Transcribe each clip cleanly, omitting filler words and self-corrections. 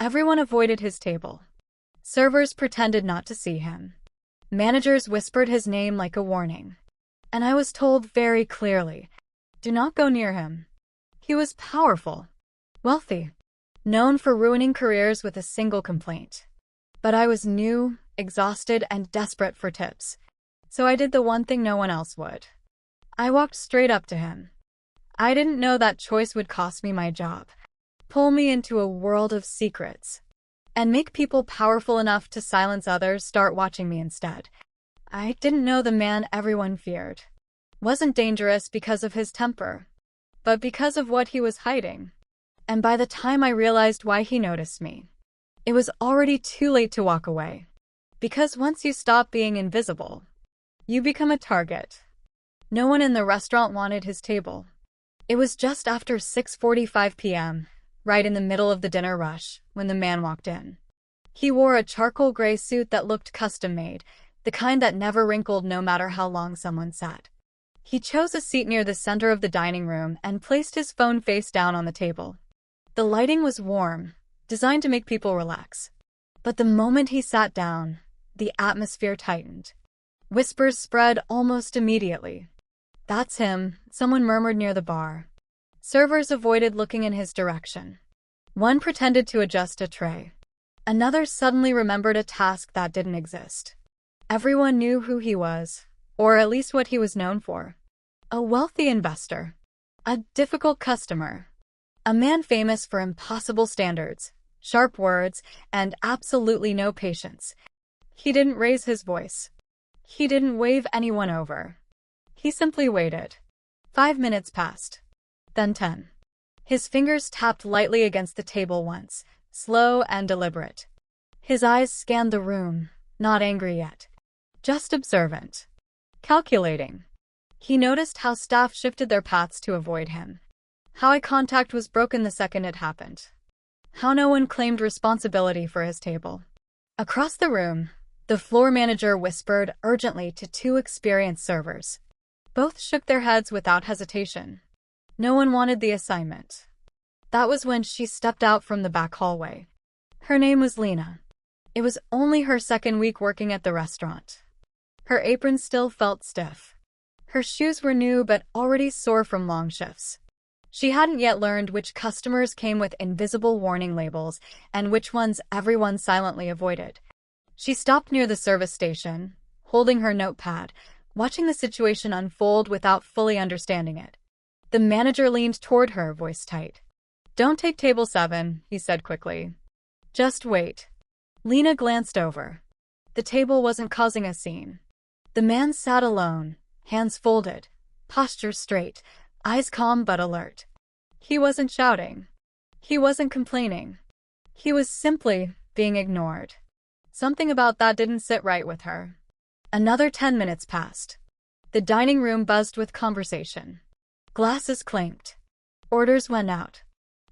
Everyone avoided his table. Servers pretended not to see him. Managers whispered his name like a warning. And I was told very clearly, do not go near him. He was powerful, wealthy, known for ruining careers with a single complaint. But I was new, exhausted, and desperate for tips. So I did the one thing no one else would. I walked straight up to him. I didn't know that choice would cost me my job, pull me into a world of secrets, and make people powerful enough to silence others start watching me instead. I didn't know the man everyone feared wasn't dangerous because of his temper, but because of what he was hiding. And by the time I realized why he noticed me, it was already too late to walk away. Because once you stop being invisible, you become a target. No one in the restaurant wanted his table. It was just after 6:45 p.m., right in the middle of the dinner rush, when the man walked in. He wore a charcoal gray suit that looked custom-made, the kind that never wrinkled no matter how long someone sat. He chose a seat near the center of the dining room and placed his phone face down on the table. The lighting was warm, designed to make people relax. But the moment he sat down, the atmosphere tightened. Whispers spread almost immediately. That's him, someone murmured near the bar. Servers avoided looking in his direction. One pretended to adjust a tray. Another suddenly remembered a task that didn't exist. Everyone knew who he was, or at least what he was known for. A wealthy investor. A difficult customer. A man famous for impossible standards, sharp words, and absolutely no patience. He didn't raise his voice. He didn't wave anyone over. He simply waited. 5 minutes passed. Then 10. His fingers tapped lightly against the table once, slow and deliberate. His eyes scanned the room, not angry yet. Just observant. Calculating. He noticed how staff shifted their paths to avoid him. How eye contact was broken the second it happened. How no one claimed responsibility for his table. Across the room, the floor manager whispered urgently to 2 experienced servers. Both shook their heads without hesitation. No one wanted the assignment. That was when she stepped out from the back hallway. Her name was Lena. It was only her second week working at the restaurant. Her apron still felt stiff. Her shoes were new but already sore from long shifts. She hadn't yet learned which customers came with invisible warning labels and which ones everyone silently avoided. She stopped near the service station, holding her notepad, watching the situation unfold without fully understanding it. The manager leaned toward her, voice tight. "Don't take table 7, he said quickly. "Just wait." Lena glanced over. The table wasn't causing a scene. The man sat alone, hands folded, posture straight, eyes calm but alert. He wasn't shouting. He wasn't complaining. He was simply being ignored. Something about that didn't sit right with her. Another 10 minutes passed. The dining room buzzed with conversation. Glasses clanked. Orders went out.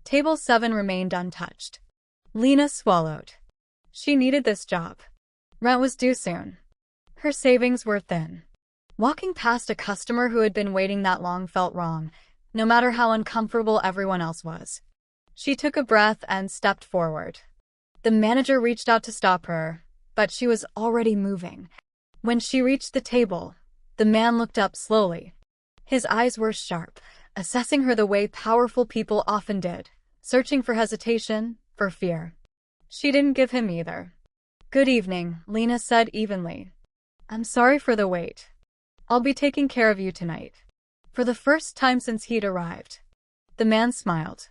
Table 7 remained untouched. Lena swallowed. She needed this job. Rent was due soon. Her savings were thin. Walking past a customer who had been waiting that long felt wrong, no matter how uncomfortable everyone else was. She took a breath and stepped forward. The manager reached out to stop her, but she was already moving. When she reached the table, the man looked up slowly. His eyes were sharp, assessing her the way powerful people often did, searching for hesitation, for fear. She didn't give him either. "Good evening," Lena said evenly. "I'm sorry for the wait. I'll be taking care of you tonight." For the first time since he'd arrived. The man smiled.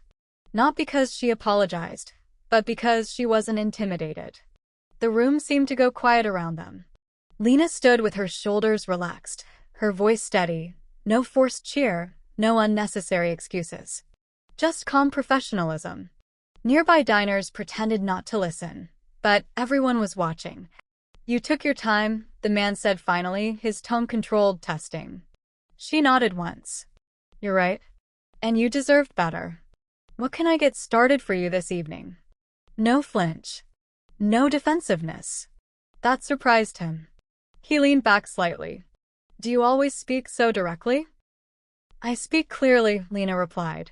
Not because she apologized, but because she wasn't intimidated. The room seemed to go quiet around them. Lena stood with her shoulders relaxed, her voice steady, no forced cheer, no unnecessary excuses. Just calm professionalism. Nearby diners pretended not to listen, but everyone was watching. "You took your time," the man said finally, his tone controlled, testing. She nodded once. "You're right. And you deserved better. What can I get started for you this evening?" No flinch. No defensiveness. That surprised him. He leaned back slightly. "Do you always speak so directly?" "I speak clearly," Lena replied.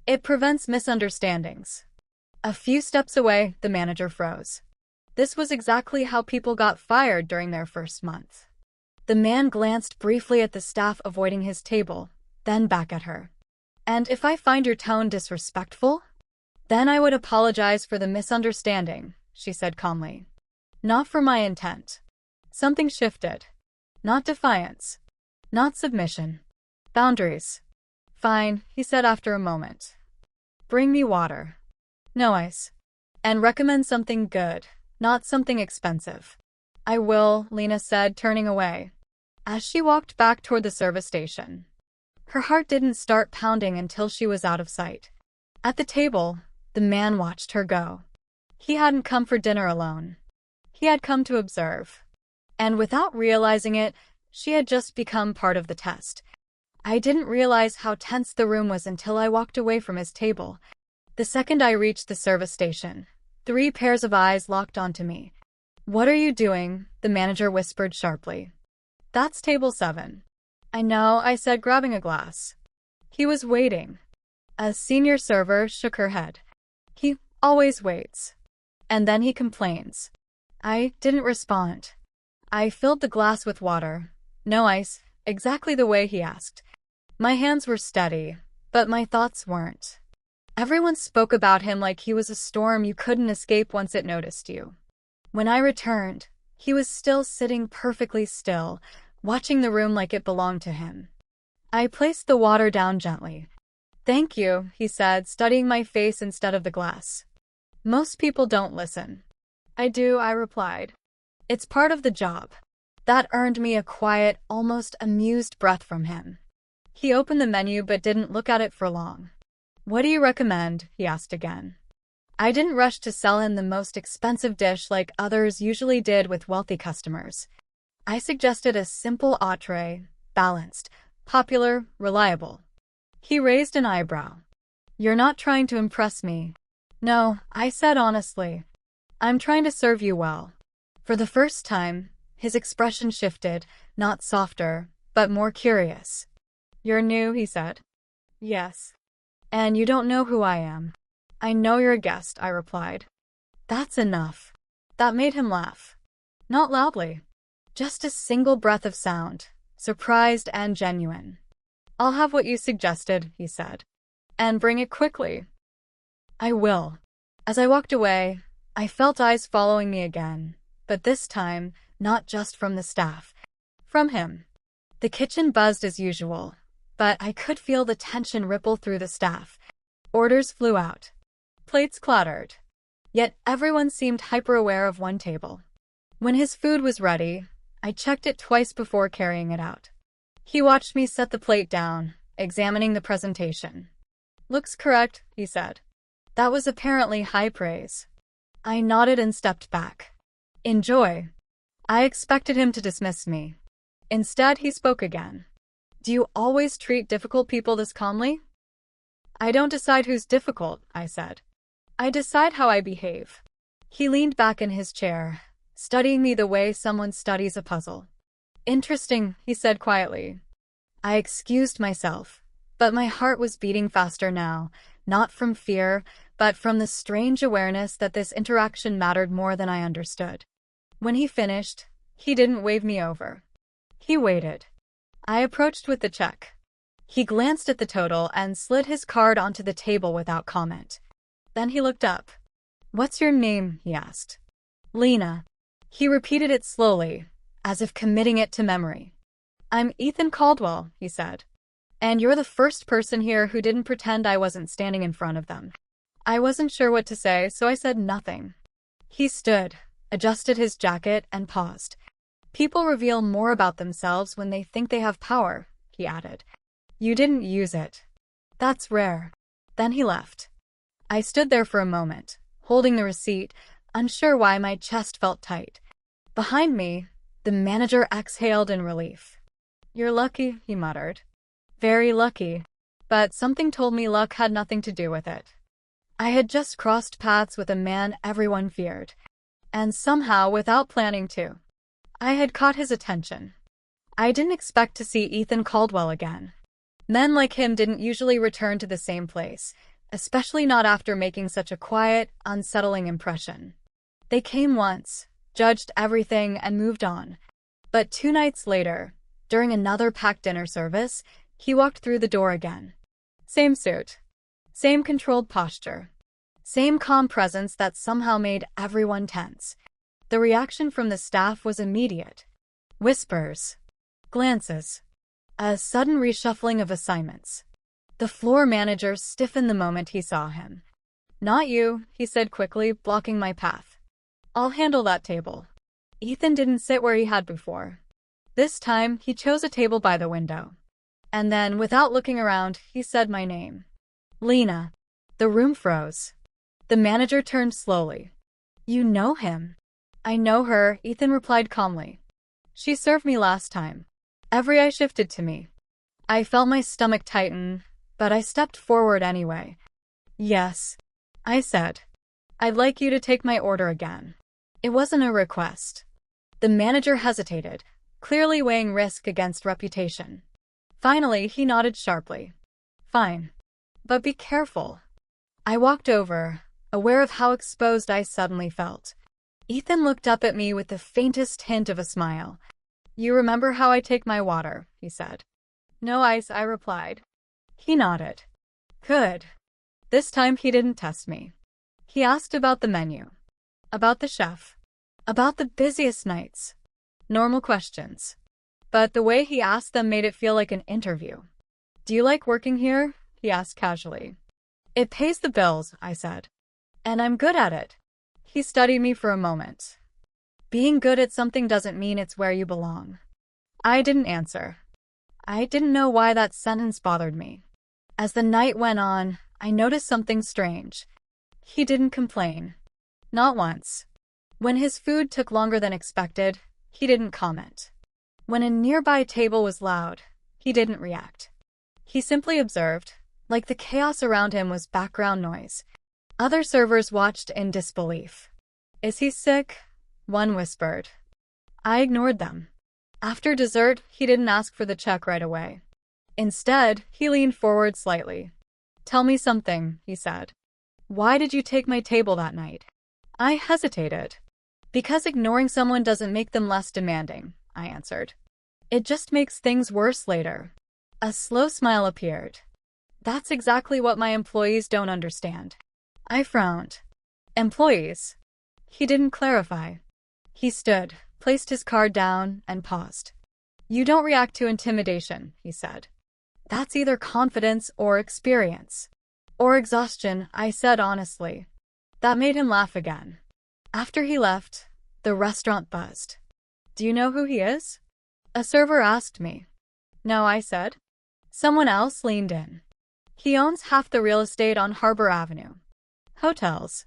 "It prevents misunderstandings." A few steps away, the manager froze. This was exactly how people got fired during their first month. The man glanced briefly at the staff avoiding his table, then back at her. "And if I find your tone disrespectful? Then I would apologize for the misunderstanding," she said calmly. "Not for my intent." Something shifted. Not defiance. Not submission. Boundaries. "Fine," he said after a moment. "Bring me water. No ice. And recommend something good, not something expensive." "I will," Lena said, turning away. As she walked back toward the service station, her heart didn't start pounding until she was out of sight. At the table, the man watched her go. He hadn't come for dinner alone. He had come to observe. And without realizing it, she had just become part of the test. I didn't realize how tense the room was until I walked away from his table. The second I reached the service station, 3 pairs of eyes locked onto me. "What are you doing?" the manager whispered sharply. "That's table 7. "I know," I said, grabbing a glass. "He was waiting." A senior server shook her head. "He always waits. And then he complains." I didn't respond. I filled the glass with water. No ice, exactly the way he asked. My hands were steady, but my thoughts weren't. Everyone spoke about him like he was a storm you couldn't escape once it noticed you. When I returned, he was still sitting perfectly still, watching the room like it belonged to him. I placed the water down gently. "Thank you," he said, studying my face instead of the glass. "Most people don't listen." "I do," I replied. "It's part of the job." That earned me a quiet, almost amused breath from him. He opened the menu but didn't look at it for long. "What do you recommend?" he asked again. I didn't rush to sell him the most expensive dish like others usually did with wealthy customers. I suggested a simple entree, balanced, popular, reliable. He raised an eyebrow. "You're not trying to impress me." "No," I said honestly. "I'm trying to serve you well." For the first time, his expression shifted, not softer, but more curious. "You're new," he said. "Yes." "And you don't know who I am." "I know you're a guest," I replied. "That's enough." That made him laugh. Not loudly. Just a single breath of sound, surprised and genuine. "I'll have what you suggested," he said. "And bring it quickly." "I will." As I walked away, I felt eyes following me again, but this time, not just from the staff. From him. The kitchen buzzed as usual, but I could feel the tension ripple through the staff. Orders flew out. Plates clattered. Yet everyone seemed hyper-aware of one table. When his food was ready, I checked it twice before carrying it out. He watched me set the plate down, examining the presentation. "Looks correct," he said. That was apparently high praise. I nodded and stepped back. "Enjoy." I expected him to dismiss me. Instead, he spoke again. "Do you always treat difficult people this calmly?" "I don't decide who's difficult," I said. "I decide how I behave." He leaned back in his chair, studying me the way someone studies a puzzle. "Interesting," he said quietly. I excused myself, but my heart was beating faster now, not from fear, but from the strange awareness that this interaction mattered more than I understood. When he finished, he didn't wave me over. He waited. I approached with the check. He glanced at the total and slid his card onto the table without comment. Then he looked up. "What's your name?" he asked. "Lena." He repeated it slowly, as if committing it to memory. "I'm Ethan Caldwell," he said. "And you're the first person here who didn't pretend I wasn't standing in front of them." I wasn't sure what to say, so I said nothing. He stood, adjusted his jacket, and paused. "People reveal more about themselves when they think they have power," he added. "You didn't use it. That's rare." Then he left. I stood there for a moment, holding the receipt, unsure why my chest felt tight. Behind me, the manager exhaled in relief. "You're lucky," he muttered. "Very lucky." But something told me luck had nothing to do with it. I had just crossed paths with a man everyone feared. And somehow, without planning to, I had caught his attention. I didn't expect to see Ethan Caldwell again. Men like him didn't usually return to the same place, especially not after making such a quiet, unsettling impression. They came once, judged everything, and moved on. But 2 nights later, during another packed dinner service, he walked through the door again. Same suit. Same controlled posture. Same calm presence that somehow made everyone tense. The reaction from the staff was immediate. Whispers. Glances. A sudden reshuffling of assignments. The floor manager stiffened the moment he saw him. "Not you," he said quickly, blocking my path. "I'll handle that table." Ethan didn't sit where he had before. This time, he chose a table by the window. And then, without looking around, he said my name. "Lena." The room froze. The manager turned slowly. "You know him?" "I know her," Ethan replied calmly. "She served me last time." Every eye shifted to me. I felt my stomach tighten, but I stepped forward anyway. "Yes," I said. "I'd like you to take my order again." It wasn't a request. The manager hesitated, clearly weighing risk against reputation. Finally, he nodded sharply. "Fine. But be careful." I walked over, aware of how exposed I suddenly felt. Ethan looked up at me with the faintest hint of a smile. "You remember how I take my water," he said. "No ice," I replied. He nodded. "Good." This time he didn't test me. He asked about the menu. About the chef. About the busiest nights. Normal questions. But the way he asked them made it feel like an interview. "Do you like working here?" he asked casually. "It pays the bills," I said. "And I'm good at it." He studied me for a moment. Being good at something doesn't mean it's where you belong. I didn't answer. I didn't know why that sentence bothered me. As the night went on, I noticed something strange. He didn't complain. Not once. When his food took longer than expected, he didn't comment. When a nearby table was loud, he didn't react. He simply observed, like the chaos around him was background noise. Other servers watched in disbelief. "Is he sick?" one whispered. I ignored them. After dessert, he didn't ask for the check right away. Instead, he leaned forward slightly. "Tell me something," he said. "Why did you take my table that night?" I hesitated. "Because ignoring someone doesn't make them less demanding," I answered. "It just makes things worse later." A slow smile appeared. "That's exactly what my employees don't understand." I frowned. "Employees?" He didn't clarify. He stood, placed his card down, and paused. "You don't react to intimidation," he said. "That's either confidence or experience." "Or exhaustion," I said honestly. That made him laugh again. After he left, the restaurant buzzed. "Do you know who he is?" a server asked me. "No," I said. Someone else leaned in. "He owns half the real estate on Harbor Avenue. Hotels.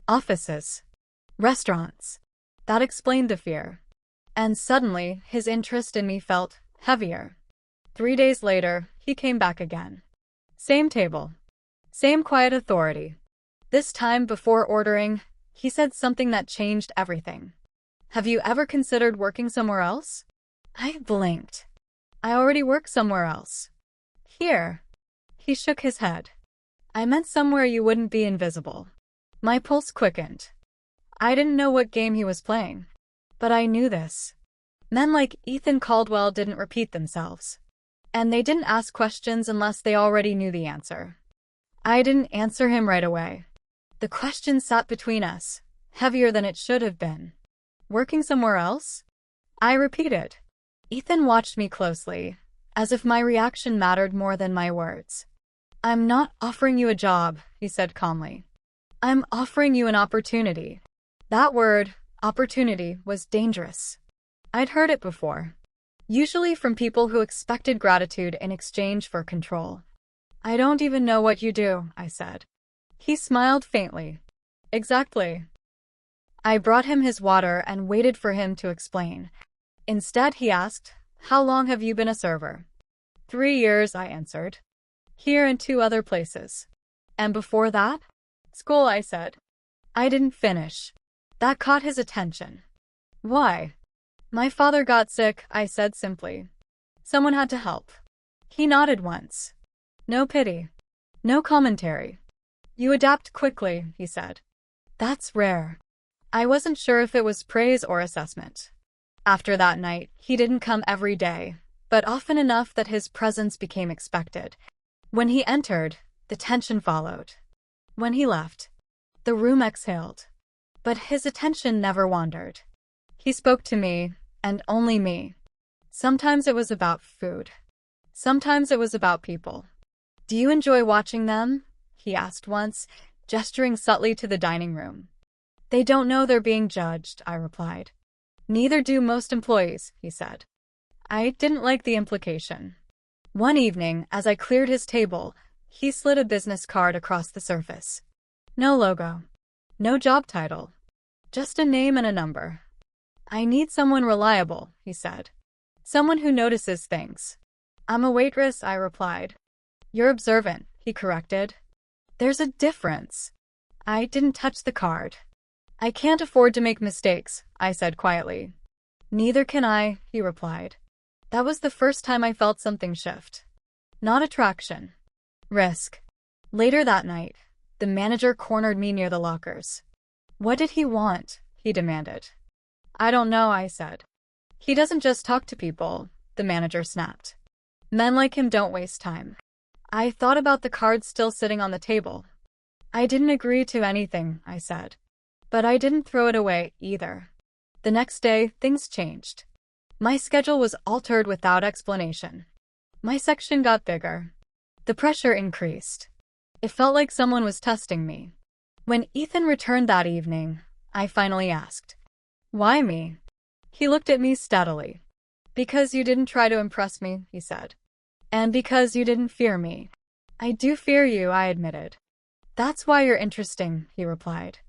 Offices. Restaurants." That explained the fear. And suddenly, his interest in me felt heavier. 3 days later, he came back again. Same table. Same quiet authority. This time, before ordering, he said something that changed everything. "Have you ever considered working somewhere else?" I blinked. "I already work somewhere else." "Here." He shook his head. "I meant somewhere you wouldn't be invisible." My pulse quickened. I didn't know what game he was playing. But I knew this. Men like Ethan Caldwell didn't repeat themselves. And they didn't ask questions unless they already knew the answer. I didn't answer him right away. The question sat between us, heavier than it should have been. "Working somewhere else?" I repeated. Ethan watched me closely, as if my reaction mattered more than my words. "I'm not offering you a job," he said calmly. "I'm offering you an opportunity." That word, opportunity, was dangerous. I'd heard it before. Usually from people who expected gratitude in exchange for control. "I don't even know what you do," I said. He smiled faintly. "Exactly." I brought him his water and waited for him to explain. Instead, he asked, "How long have you been a server?" 3 years, I answered. "Here and 2 other places." "And before that?" "School," I said. I didn't finish. That caught his attention. "Why?" "My father got sick," I said simply. "Someone had to help." He nodded once. No pity. No commentary. You adapt quickly, he said. That's rare. I wasn't sure if it was praise or assessment. After that night, he didn't come every day, but often enough that his presence became expected. When he entered, the tension followed. When he left, the room exhaled. But his attention never wandered. He spoke to me, and only me. Sometimes it was about food. Sometimes it was about people. Do you enjoy watching them? He asked once, gesturing subtly to the dining room. They don't know they're being judged, I replied. Neither do most employees, he said. I didn't like the implication. One evening, as I cleared his table, he slid a business card across the surface. No logo. No job title. Just a name and a number. I need someone reliable, he said. Someone who notices things. I'm a waitress, I replied. You're observant, he corrected. There's a difference. I didn't touch the card. I can't afford to make mistakes, I said quietly. Neither can I, he replied. That was the first time I felt something shift. Not attraction. Risk. Later that night, the manager cornered me near the lockers. What did he want? He demanded. I don't know, I said. He doesn't just talk to people, the manager snapped. Men like him don't waste time. I thought about the card still sitting on the table. I didn't agree to anything, I said. But I didn't throw it away either. The next day, things changed. My schedule was altered without explanation. My section got bigger. The pressure increased. It felt like someone was testing me. When Ethan returned that evening, I finally asked, Why me? He looked at me steadily. Because you didn't try to impress me, he said. And because you didn't fear me. I do fear you, I admitted. That's why you're interesting, he replied.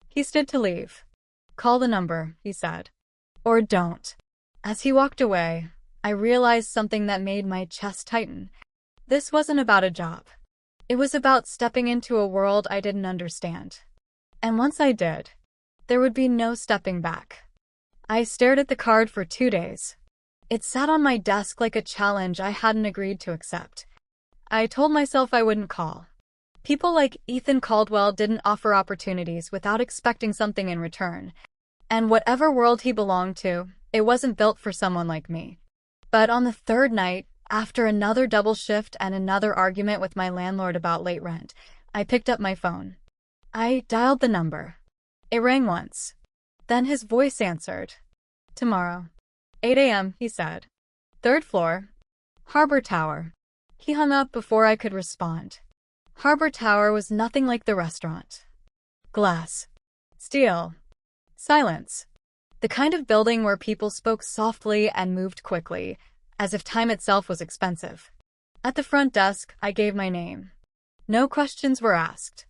He stood to leave. Call the number, he said. Or don't. As he walked away, I realized something that made my chest tighten. This wasn't about a job. It was about stepping into a world I didn't understand. And once I did, there would be no stepping back. I stared at the card for 2 days. It sat on my desk like a challenge I hadn't agreed to accept. I told myself I wouldn't call. People like Ethan Caldwell didn't offer opportunities without expecting something in return. And whatever world he belonged to, it wasn't built for someone like me. But on the third night, after another double shift and another argument with my landlord about late rent, I picked up my phone. I dialed the number. It rang once. Then his voice answered. Tomorrow. 8 a.m., he said. 3rd floor. Harbor Tower. He hung up before I could respond. Harbor Tower was nothing like the restaurant. Glass. Steel. Silence. The kind of building where people spoke softly and moved quickly, as if time itself was expensive. At the front desk, I gave my name. No questions were asked.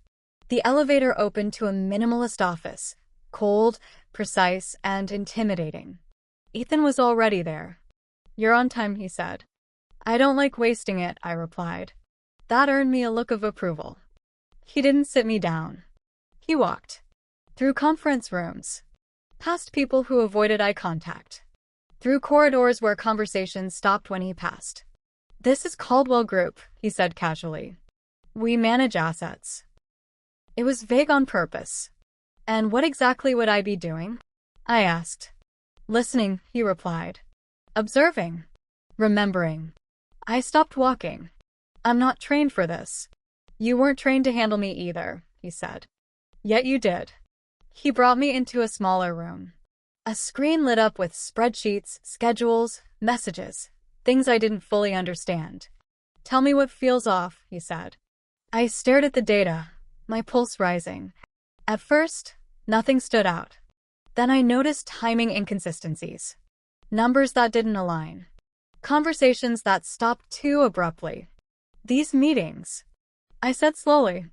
The elevator opened to a minimalist office, cold, precise, and intimidating. Ethan was already there. You're on time, he said. I don't like wasting it, I replied. That earned me a look of approval. He didn't sit me down. He walked. Through conference rooms. Past people who avoided eye contact. Through corridors where conversations stopped when he passed. This is Caldwell Group, he said casually. We manage assets. It was vague on purpose. And what exactly would I be doing? I asked. Listening, he replied. Observing. Remembering. I stopped walking. I'm not trained for this. You weren't trained to handle me either, he said. Yet you did. He brought me into a smaller room. A screen lit up with spreadsheets, schedules, messages, things I didn't fully understand. Tell me what feels off, he said. I stared at the data, my pulse rising. At first, nothing stood out. Then I noticed timing inconsistencies. Numbers that didn't align. Conversations that stopped too abruptly. These meetings, I said slowly,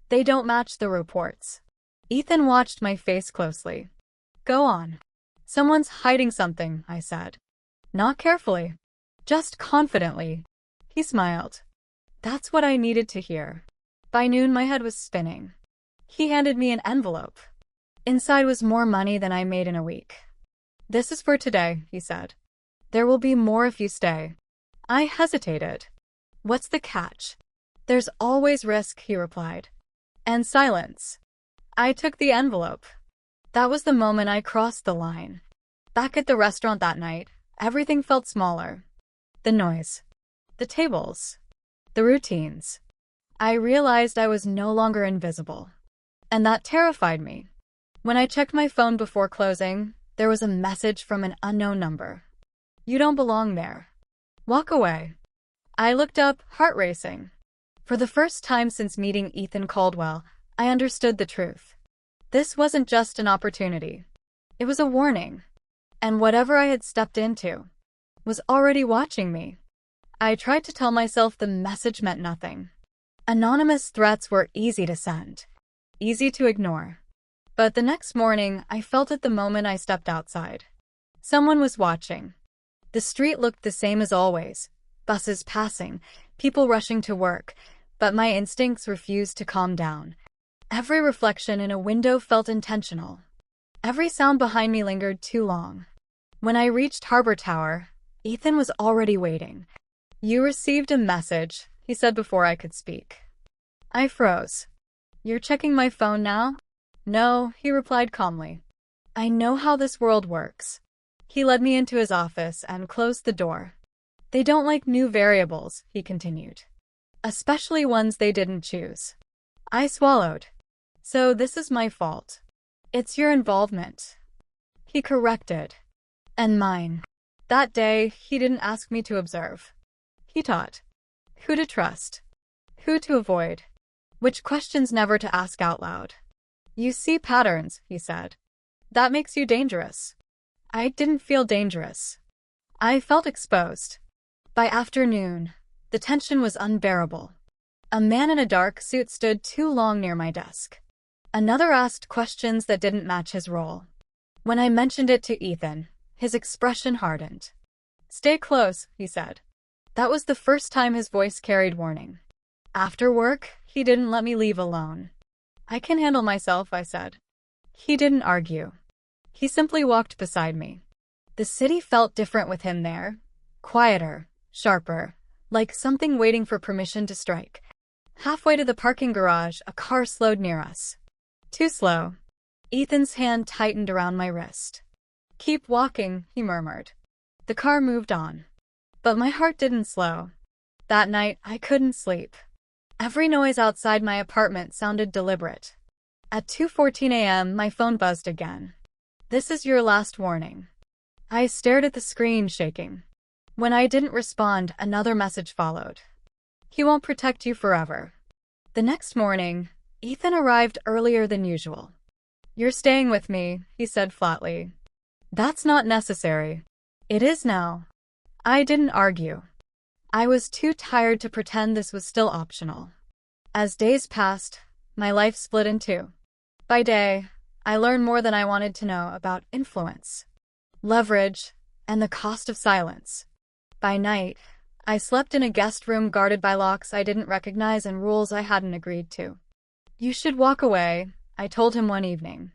they don't match the reports. Ethan watched my face closely. Go on. Someone's hiding something, I said. Not carefully. Just confidently. He smiled. That's what I needed to hear. By noon, my head was spinning. He handed me an envelope. Inside was more money than I made in a week. This is for today, he said. There will be more if you stay. I hesitated. What's the catch? There's always risk, he replied. And silence. I took the envelope. That was the moment I crossed the line. Back at the restaurant that night, everything felt smaller. The noise. The tables. The routines. I realized I was no longer invisible. And that terrified me. When I checked my phone before closing, there was a message from an unknown number. You don't belong there. Walk away. I looked up, heart racing. For the first time since meeting Ethan Caldwell, I understood the truth. This wasn't just an opportunity. It was a warning. And whatever I had stepped into was already watching me. I tried to tell myself the message meant nothing. Anonymous threats were easy to send, easy to ignore. But the next morning, I felt it the moment I stepped outside. Someone was watching. The street looked the same as always. Buses passing, people rushing to work, but my instincts refused to calm down. Every reflection in a window felt intentional. Every sound behind me lingered too long. When I reached Harbor Tower, Ethan was already waiting. You received a message, he said before I could speak. I froze. You're checking my phone now? No, he replied calmly. I know how this world works. He led me into his office and closed the door. They don't like new variables, he continued. Especially ones they didn't choose. I swallowed. So this is my fault. It's your involvement. He corrected. And mine. That day, he didn't ask me to observe. He taught. Who to trust. Who to avoid. Which questions never to ask out loud. You see patterns, he said. That makes you dangerous. I didn't feel dangerous. I felt exposed. By afternoon, the tension was unbearable. A man in a dark suit stood too long near my desk. Another asked questions that didn't match his role. When I mentioned it to Ethan, his expression hardened. Stay close, he said. That was the first time his voice carried warning. After work, he didn't let me leave alone. I can handle myself, I said. He didn't argue. He simply walked beside me. The city felt different with him there. Quieter, sharper, like something waiting for permission to strike. Halfway to the parking garage, a car slowed near us. Too slow. Ethan's hand tightened around my wrist. Keep walking, he murmured. The car moved on. But my heart didn't slow. That night, I couldn't sleep. Every noise outside my apartment sounded deliberate. At 2:14 a.m., my phone buzzed again. This is your last warning. I stared at the screen, shaking. When I didn't respond, another message followed. He won't protect you forever. The next morning, Ethan arrived earlier than usual. You're staying with me, he said flatly. That's not necessary. It is now. I didn't argue. I was too tired to pretend this was still optional. As days passed, my life split in two. By day, I learned more than I wanted to know about influence, leverage, and the cost of silence. By night, I slept in a guest room guarded by locks I didn't recognize and rules I hadn't agreed to. You should walk away, I told him one evening.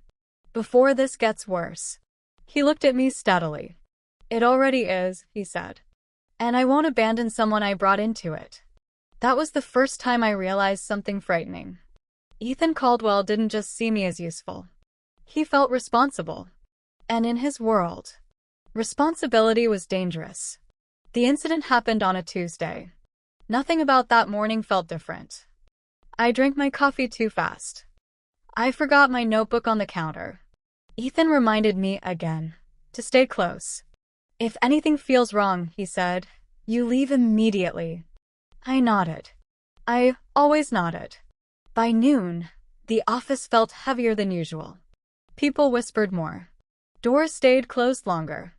Before this gets worse. He looked at me steadily. It already is, he said. And I won't abandon someone I brought into it. That was the first time I realized something frightening. Ethan Caldwell didn't just see me as useful. He felt responsible. And in his world, responsibility was dangerous. The incident happened on a Tuesday. Nothing about that morning felt different. I drank my coffee too fast. I forgot my notebook on the counter. Ethan reminded me again to stay close. If anything feels wrong, he said, you leave immediately. I nodded. I always nodded. By noon, the office felt heavier than usual. People whispered more. Doors stayed closed longer.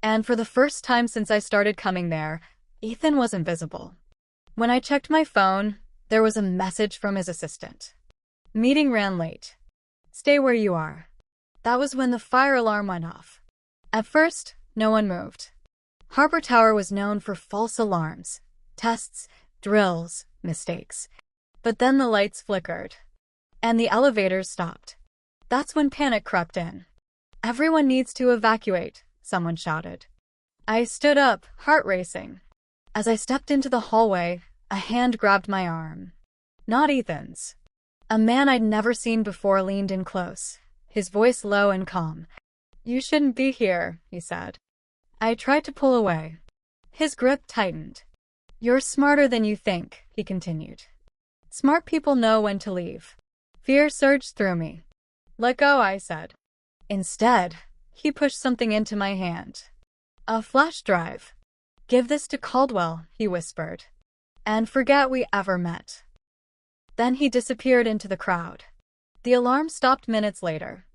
And for the first time since I started coming there, Ethan was invisible. When I checked my phone, there was a message from his assistant. Meeting ran late. Stay where you are. That was when the fire alarm went off. At first, no one moved. Harbor Tower was known for false alarms, tests, drills, mistakes. But then the lights flickered. And the elevators stopped. That's when panic crept in. Everyone needs to evacuate, someone shouted. I stood up, heart racing. As I stepped into the hallway, a hand grabbed my arm. Not Ethan's. A man I'd never seen before leaned in close, his voice low and calm. "You shouldn't be here," he said. I tried to pull away. His grip tightened. "You're smarter than you think," he continued. "Smart people know when to leave." Fear surged through me. "Let go," I said. Instead, he pushed something into my hand. A flash drive. "Give this to Caldwell," he whispered, "and forget we ever met." Then he disappeared into the crowd. The alarm stopped minutes later.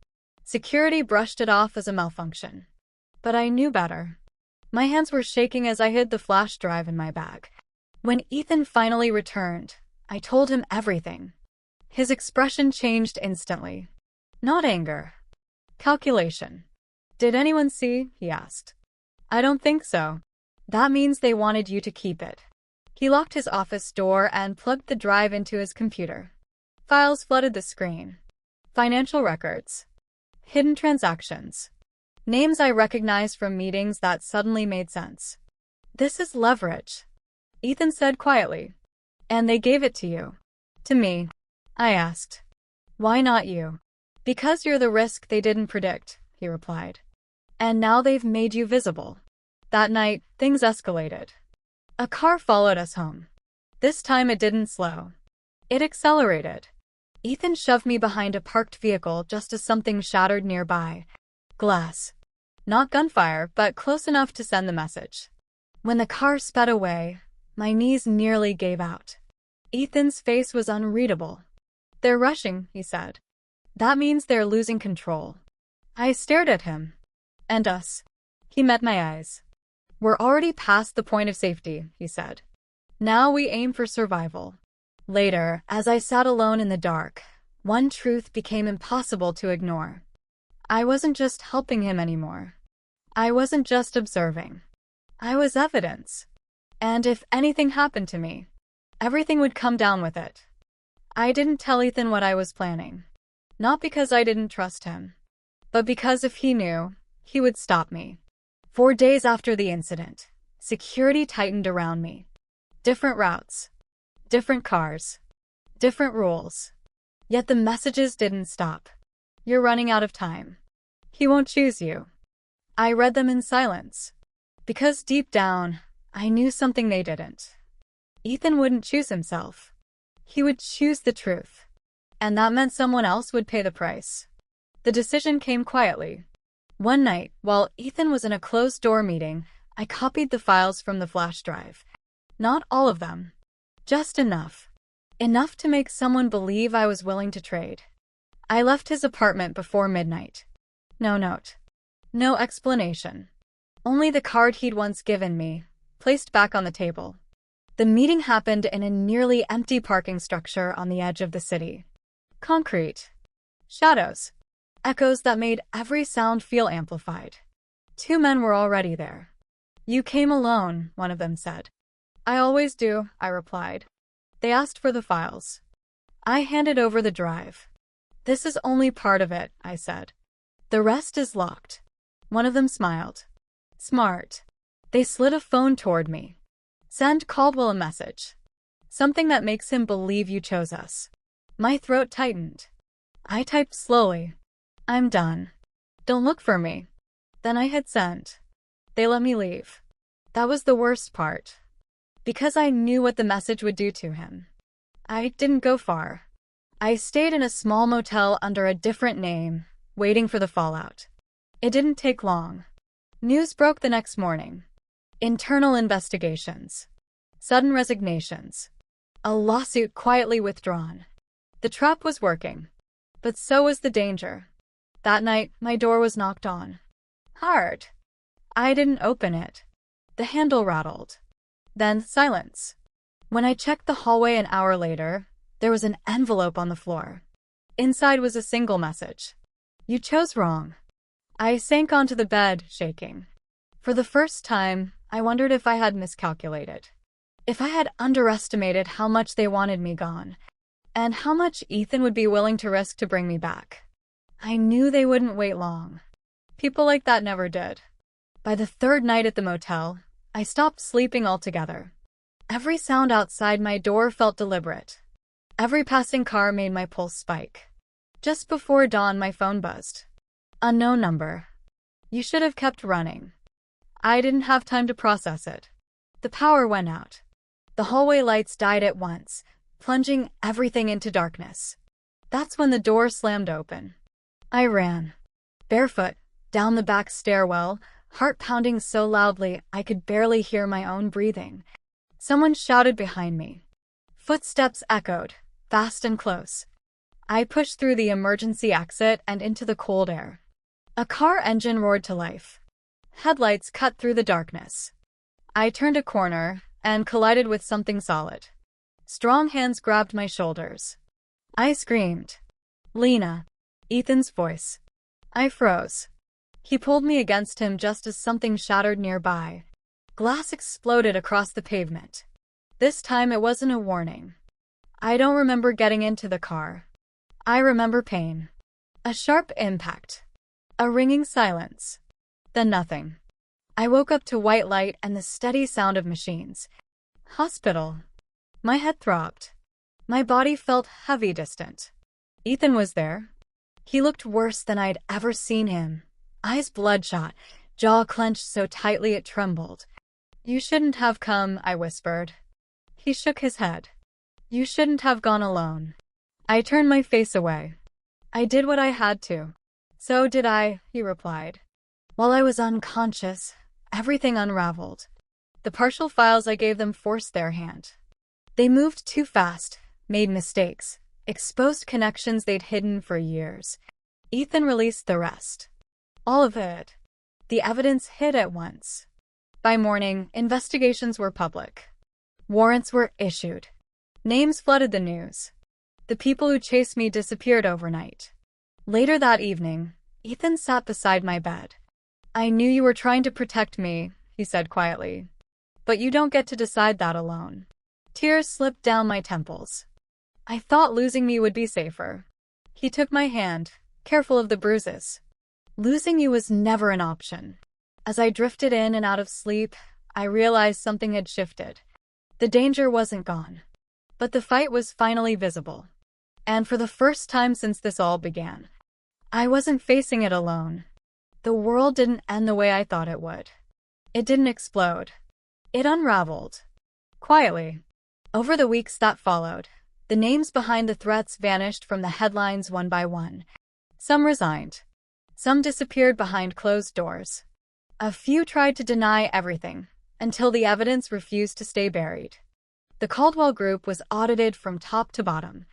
Security brushed it off as a malfunction. But I knew better. My hands were shaking as I hid the flash drive in my bag. When Ethan finally returned, I told him everything. His expression changed instantly. Not anger. Calculation. "Did anyone see?" he asked. "I don't think so." "That means they wanted you to keep it." He locked his office door and plugged the drive into his computer. Files flooded the screen. Financial records. Hidden transactions. Names I recognized from meetings that suddenly made sense. "This is leverage," Ethan said quietly. "And they gave it to you." "To me?" I asked. "Why not you?" "Because you're the risk they didn't predict," he replied. "And now they've made you visible." That night, things escalated. A car followed us home. This time it didn't slow. It accelerated. Ethan shoved me behind a parked vehicle just as something shattered nearby. Glass. Not gunfire, but close enough to send the message. When the car sped away, my knees nearly gave out. Ethan's face was unreadable. "They're rushing," he said. "That means they're losing control." I stared at him. "And us?" He met my eyes. "We're already past the point of safety," he said. "Now we aim for survival." Later, as I sat alone in the dark, one truth became impossible to ignore. I wasn't just helping him anymore. I wasn't just observing. I was evidence. And if anything happened to me, everything would come down with it. I didn't tell Ethan what I was planning. Not because I didn't trust him, but because if he knew, he would stop me. 4 days after the incident, security tightened around me. Different routes. Different cars. Different rules. Yet the messages didn't stop. "You're running out of time. He won't choose you." I read them in silence. Because deep down, I knew something they didn't. Ethan wouldn't choose himself. He would choose the truth. And that meant someone else would pay the price. The decision came quietly. One night, while Ethan was in a closed-door meeting, I copied the files from the flash drive. Not all of them. Just enough. Enough to make someone believe I was willing to trade. I left his apartment before midnight. No note. No explanation. Only the card he'd once given me, placed back on the table. The meeting happened in a nearly empty parking structure on the edge of the city. Concrete. Shadows. Echoes that made every sound feel amplified. 2 men were already there. "You came alone," one of them said. "I always do," I replied. They asked for the files. I handed over the drive. "This is only part of it," I said. "The rest is locked." One of them smiled. Smart. They slid a phone toward me. "Send Caldwell a message. Something that makes him believe you chose us." My throat tightened. I typed slowly. "I'm done. Don't look for me." Then I hit send. They let me leave. That was the worst part. Because I knew what the message would do to him. I didn't go far. I stayed in a small motel under a different name, waiting for the fallout. It didn't take long. News broke the next morning. Internal investigations. Sudden resignations. A lawsuit quietly withdrawn. The trap was working. But so was the danger. That night, my door was knocked on. Hard. I didn't open it. The handle rattled. Then silence. When I checked the hallway an hour later, there was an envelope on the floor. Inside was a single message. "You chose wrong." I sank onto the bed, shaking. For the first time, I wondered if I had miscalculated. If I had underestimated how much they wanted me gone, and how much Ethan would be willing to risk to bring me back. I knew they wouldn't wait long. People like that never did. By the 3rd night at the motel, I stopped sleeping altogether. Every sound outside my door felt deliberate. Every passing car made my pulse spike. Just before dawn, my phone buzzed. Unknown number. You should have kept running. I didn't have time to process it. The power went out. The hallway lights died at once, plunging everything into darkness. That's when the door slammed open. I ran, barefoot, down the back stairwell, heart pounding so loudly I could barely hear my own breathing. Someone shouted behind me. Footsteps echoed, fast and close. I pushed through the emergency exit and into the cold air. A car engine roared to life. Headlights cut through the darkness. I turned a corner and collided with something solid. Strong hands grabbed my shoulders. I screamed. Lena. Ethan's voice. I froze. He pulled me against him just as something shattered nearby. Glass exploded across the pavement. This time it wasn't a warning. I don't remember getting into the car. I remember pain. A sharp impact. A ringing silence. Then nothing. I woke up to white light and the steady sound of machines. Hospital. My head throbbed. My body felt heavy, distant. Ethan was there. He looked worse than I'd ever seen him. Eyes bloodshot, jaw clenched so tightly it trembled. You shouldn't have come, I whispered. He shook his head. You shouldn't have gone alone. I turned my face away. I did what I had to. So did I, he replied. While I was unconscious, everything unraveled. The partial files I gave them forced their hand. They moved too fast, made mistakes, exposed connections they'd hidden for years. Ethan released the rest. All of it. The evidence hid at once. By morning, investigations were public. Warrants were issued. Names flooded the news. The people who chased me disappeared overnight. Later that evening, Ethan sat beside my bed. I knew you were trying to protect me, he said quietly. But you don't get to decide that alone. Tears slipped down my temples. I thought losing me would be safer. He took my hand, careful of the bruises. Losing you was never an option. As I drifted in and out of sleep, I realized something had shifted. The danger wasn't gone. But the fight was finally visible. And for the first time since this all began, I wasn't facing it alone. The world didn't end the way I thought it would. It didn't explode. It unraveled. Quietly. Over the weeks that followed, the names behind the threats vanished from the headlines one by one. Some resigned. Some disappeared behind closed doors. A few tried to deny everything, until the evidence refused to stay buried. The Caldwell Group was audited from top to bottom.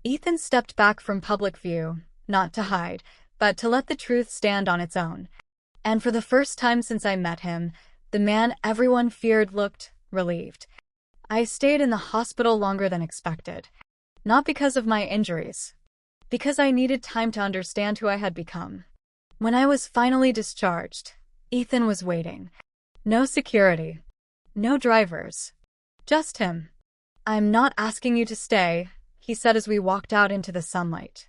Ethan stepped back from public view, not to hide, but to let the truth stand on its own. And for the first time since I met him, the man everyone feared looked relieved. I stayed in the hospital longer than expected. Not because of my injuries. Because I needed time to understand who I had become. When I was finally discharged, Ethan was waiting. No security. No drivers. Just him. I'm not asking you to stay, he said as we walked out into the sunlight.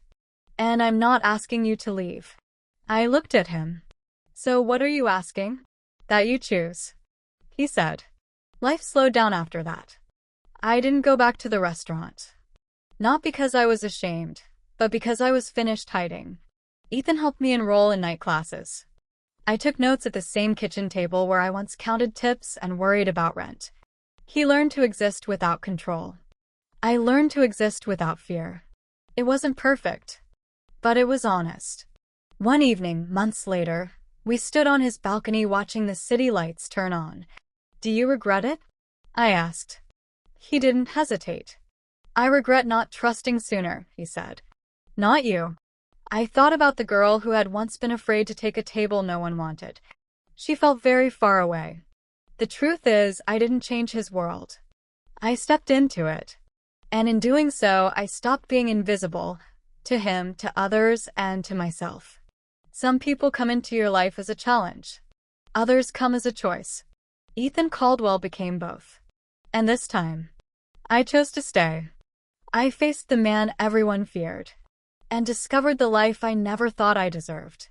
And I'm not asking you to leave. I looked at him. So what are you asking? That you choose, he said. Life slowed down after that. I didn't go back to the restaurant. Not because I was ashamed, but because I was finished hiding. Ethan helped me enroll in night classes. I took notes at the same kitchen table where I once counted tips and worried about rent. He learned to exist without control. I learned to exist without fear. It wasn't perfect, but it was honest. One evening, months later, we stood on his balcony watching the city lights turn on. Do you regret it? I asked. He didn't hesitate. I regret not trusting sooner, he said. Not you. I thought about the girl who had once been afraid to take a table no one wanted. She felt very far away. The truth is, I didn't change his world. I stepped into it. And in doing so, I stopped being invisible, to him, to others, and to myself. Some people come into your life as a challenge. Others come as a choice. Ethan Caldwell became both. And this time, I chose to stay. I faced the man everyone feared, and discovered the life I never thought I deserved.